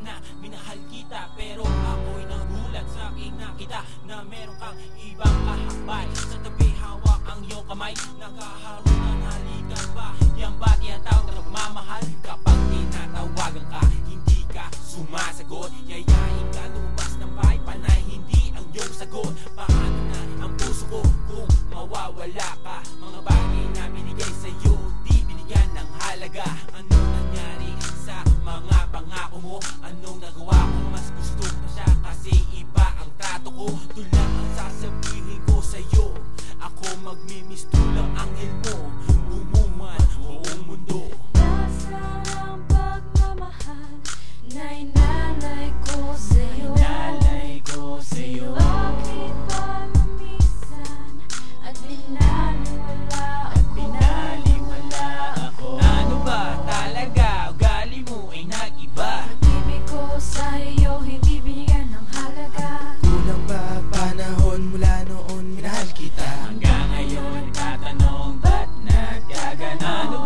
na minahal kita, pero ako'y nagulat sa aking nakita na meron kang ibang kahakbay. Sa tabi hawak ang iyong kamay, naghaharunan halikan ba? Yan ba tinatawag na pagmamahal? Kapag tinatawagan ka, hindi ka sumasagot, yayain ka lumabas ng bahay, panay hindi ang iyong sagot. Paano na ang puso ko kung mawawala ka? Mga bagay na binigay sa'yo, di binigyan ng halaga. Anong nangyari sa mga pangako mo? Anong nagawa ko? Mas gusto ko siya kasi iba ang trato ko. Tulang ang sasabihin ko sa'yo, ako magmimiss tulang anghel mo. Umuman buong mundo. Nasaan ang pagmamahal na inalay ko sa'yo? Inalay ko sa'yo. Bakit ba lumisan at binaliwala ako? Binaliwala ako. Ano ba talaga ugali mo ay nag-iba? Pag-ibig ko sa iyo hindi binigyan ng halaga. Kulang ba panahon mula noon minahal kita? Hanggang ngayon tatanong ba't nagkaganon? Ano